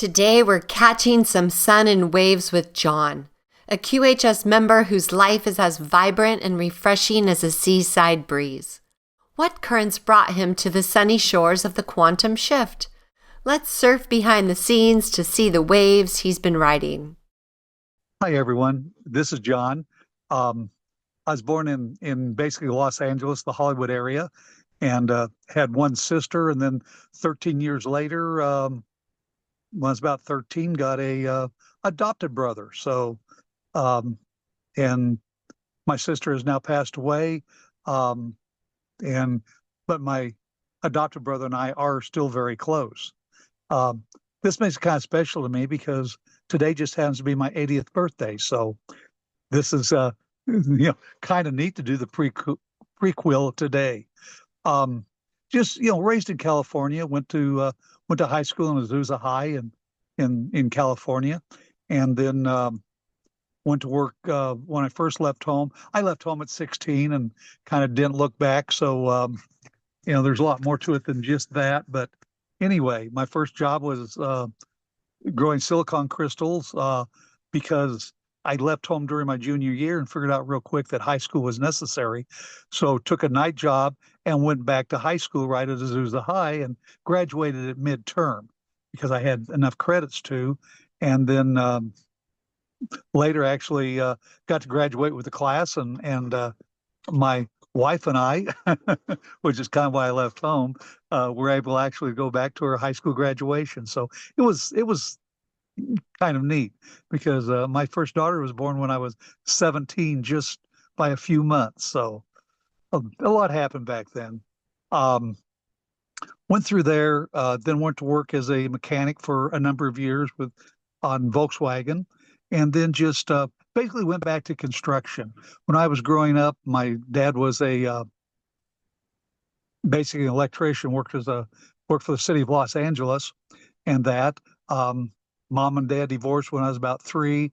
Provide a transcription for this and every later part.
Today we're catching some sun and waves with John, a QHS member whose life is as vibrant and refreshing as a seaside breeze. What currents brought him to the sunny shores of the quantum shift? Let's surf behind the scenes to see the waves he's been riding. Hi, everyone. This is John. I was born in basically Los Angeles, the Hollywood area, and had one sister. And then 13 years later, when I was about 13, got a adopted brother. So, and my sister has now passed away. But my adopted brother and I are still very close. This makes it kind of special to me because today just happens to be my 80th birthday. So this is kind of neat to do the prequel today. Raised in California, went to high school in Azusa High in California, and then went to work when I first left home. I left home at 16 and kind of didn't look back. So there's a lot more to it than just that. But anyway, my first job was growing silicon crystals because I left home during my junior year and figured out real quick that high school was necessary. So took a night job and went back to high school right at Azusa High and graduated at midterm because I had enough credits to. And then later actually got to graduate with the class and my wife and I, which is kind of why I left home, were able to actually go back to our high school graduation. So it was kind of neat because my first daughter was born when I was 17, just by a few months. So a lot happened back then. Went through there, then went to work as a mechanic for a number of years on Volkswagen, and then just basically went back to construction. When I was growing up, my dad was basically an electrician, worked for the city of Los Angeles, and that. Mom and dad divorced when I was about 3,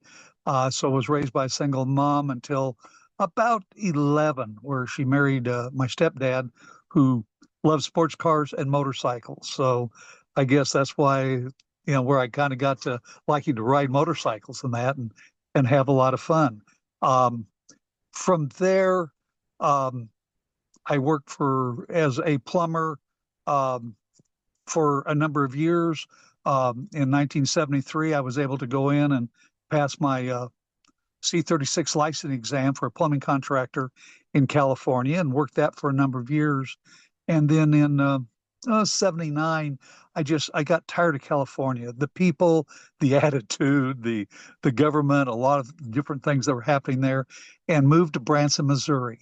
so I was raised by a single mom until about 11, where she married my stepdad, who loves sports cars and motorcycles. So I guess that's why, where I kind of got to liking to ride motorcycles and have a lot of fun. From there, I worked as a plumber for a number of years. In 1973, I was able to go in and pass my C-36 licensing exam for a plumbing contractor in California and worked that for a number of years. And then in 79, I got tired of California, the people, the attitude, the government, a lot of different things that were happening there, and moved to Branson, Missouri.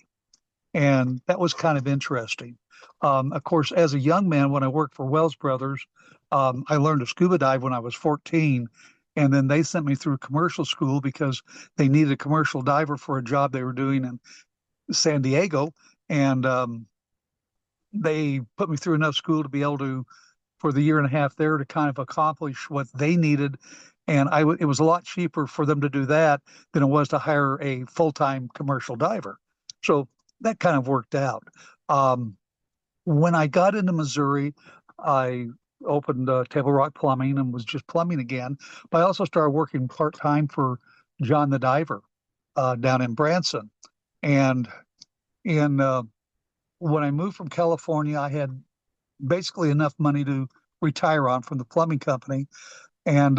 And that was kind of interesting. Of course, as a young man, when I worked for Wells Brothers, I learned to scuba dive when I was 14. And then they sent me through commercial school because they needed a commercial diver for a job they were doing in San Diego. And they put me through enough school to be able to, for the year and a half there, to kind of accomplish what they needed. And it was a lot cheaper for them to do that than it was to hire a full-time commercial diver. So that kind of worked out. When I got into Missouri, I opened Table Rock Plumbing and was just plumbing again. But I also started working part-time for John the Diver down in Branson. And when I moved from California, I had basically enough money to retire on from the plumbing company. And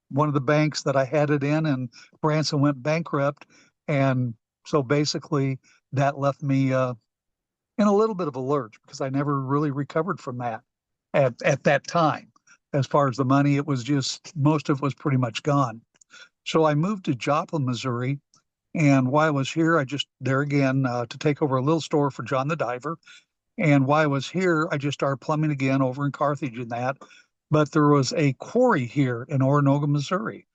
one of the banks that I had it in Branson went bankrupt. And so basically that left me in a little bit of a lurch because I never really recovered from that at that time. As far as the money, it was just, most of it was pretty much gone. So I moved to Joplin, Missouri. And while I was here, there again, to take over a little store for John the Diver. And while I was here, I just started plumbing again over in Carthage and that. But there was a quarry here in Oronogo, Missouri.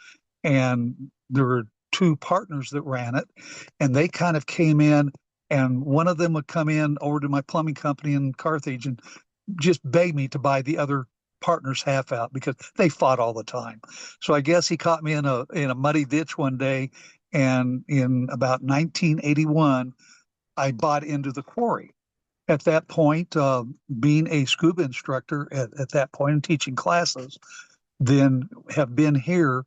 And there were 2 partners that ran it. And they kind of came in, and one of them would come in over to my plumbing company in Carthage and just beg me to buy the other partner's half out because they fought all the time. So I guess he caught me in a muddy ditch one day. And in about 1981, I bought into the quarry. At that point, being a scuba instructor at that point and teaching classes, then have been here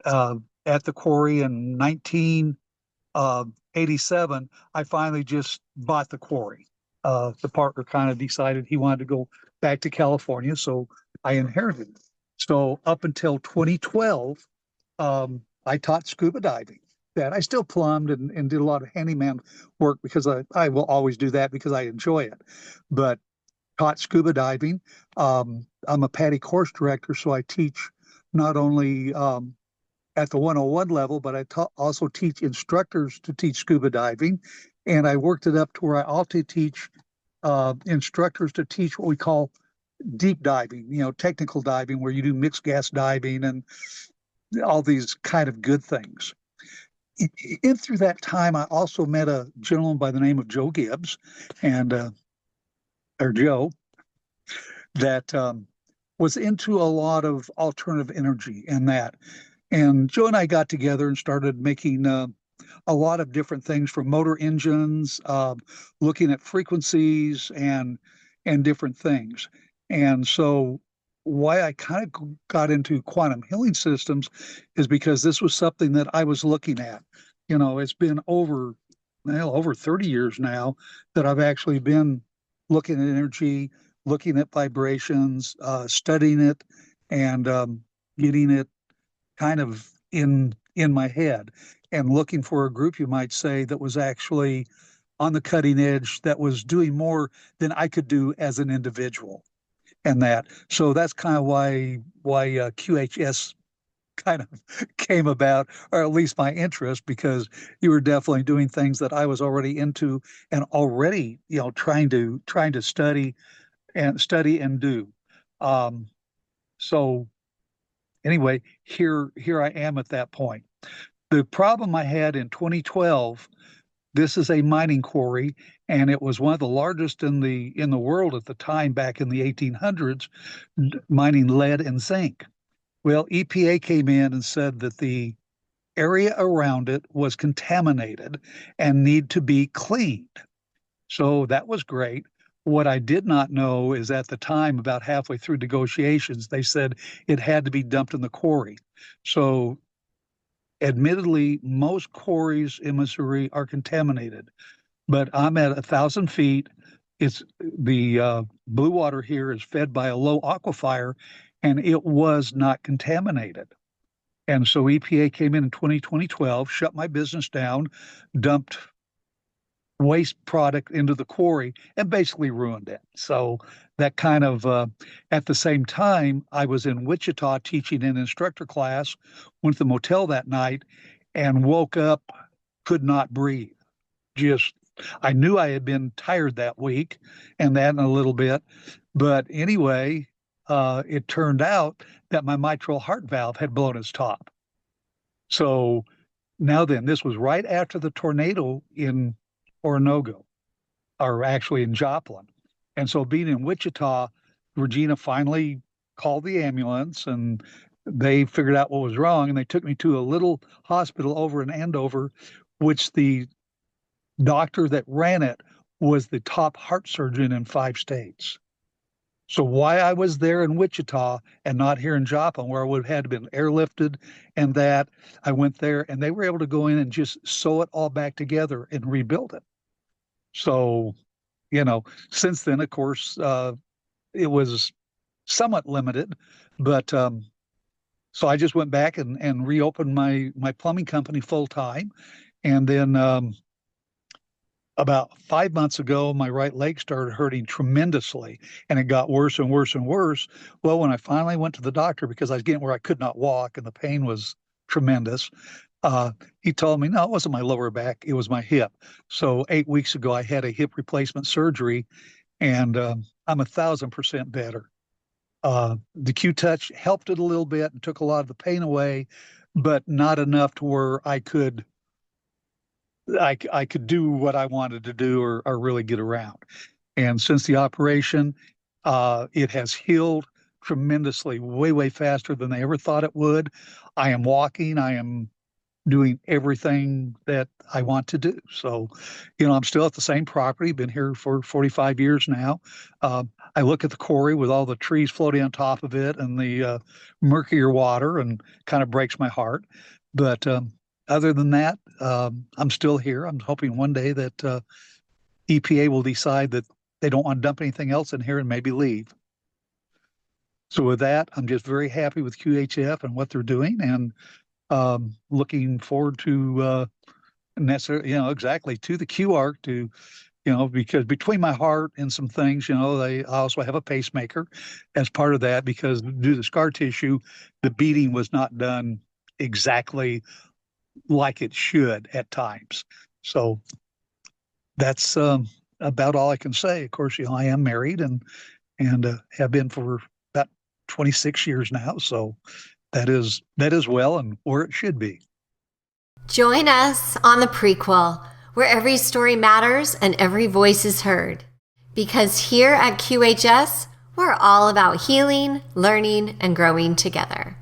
at the quarry in 1987. I finally just bought the quarry. The partner kind of decided he wanted to go back to California, so I inherited it. So up until 2012, I taught scuba diving. That I still plumbed and did a lot of handyman work because I will always do that because I enjoy it. But taught scuba diving. I'm a PADI course director, so I teach not only at the 101 level, but I also teach instructors to teach scuba diving. And I worked it up to where I also teach instructors to teach what we call deep diving, technical diving, where you do mixed gas diving and all these kind of good things. In through that time, I also met a gentleman by the name of Joe Gibbs, or Joe, that was into a lot of alternative energy and that. And Joe and I got together and started making a lot of different things, from motor engines, looking at frequencies and different things. And so why I kind of got into quantum healing systems is because this was something that I was looking at. It's been over 30 years now that I've actually been looking at energy, looking at vibrations, studying it, and getting it kind of in my head, and looking for a group, you might say, that was actually on the cutting edge, that was doing more than I could do as an individual. And that, so that's kind of why QHS kind of came about, or at least my interest, because you were definitely doing things that I was already into and already, trying to study and do. So anyway, here I am at that point. The problem I had in 2012, this is a mining quarry, and it was one of the largest in the world at the time, back in the 1800s, mining lead and zinc. Well, EPA came in and said that the area around it was contaminated and need to be cleaned. So that was great. What I did not know is, at the time, about halfway through negotiations, they said it had to be dumped in the quarry. So admittedly, most quarries in Missouri are contaminated, but I'm at 1,000 feet. It's the blue water here is fed by a low aquifer, and it was not contaminated. And so EPA came in 2012, shut my business down, dumped waste product into the quarry, and basically ruined it. So that kind of, at the same time, I was in Wichita teaching an instructor class, went to the motel that night, and woke up, could not breathe. I knew I had been tired that week, and that in a little bit. But anyway, it turned out that my mitral heart valve had blown its top. So now then, this was right after the tornado in Orinoco, or actually in Joplin. And so, being in Wichita, Regina finally called the ambulance, and they figured out what was wrong, and they took me to a little hospital over in Andover, which the doctor that ran it was the top heart surgeon in 5 states. So why I was there in Wichita and not here in Joplin, where I would have had to been airlifted, and that I went there, and they were able to go in and just sew it all back together and rebuild it. So, since then, of course, it was somewhat limited, but so I just went back and reopened my plumbing company full time. And then about 5 months ago, my right leg started hurting tremendously, and it got worse and worse and worse. Well, when I finally went to the doctor, because I was getting where I could not walk and the pain was tremendous, he told me, no, it wasn't my lower back, it was my hip. So 8 weeks ago, I had a hip replacement surgery, and I'm 1,000% better. The Q-Touch helped it a little bit and took a lot of the pain away, but not enough to where I could do what I wanted to do, or really get around. And since the operation, it has healed tremendously, way, way faster than they ever thought it would. I am walking. I am doing everything that I want to do. So, I'm still at the same property, been here for 45 years now. I look at the quarry with all the trees floating on top of it and the murkier water, and kind of breaks my heart. But other than that, I'm still here. I'm hoping one day that EPA will decide that they don't want to dump anything else in here and maybe leave. So with that, I'm just very happy with QHF and what they're doing, and looking forward to necessarily, exactly, to the QArc, to, because between my heart and some things, I also have a pacemaker as part of that, because due to the scar tissue, the beating was not done exactly like it should at times. So that's about all I can say. Of course, I am married and have been for about 26 years now. So that is well and where it should be. Join us on the Prequel, where every story matters and every voice is heard. Because here at QHS, we're all about healing, learning, and growing together.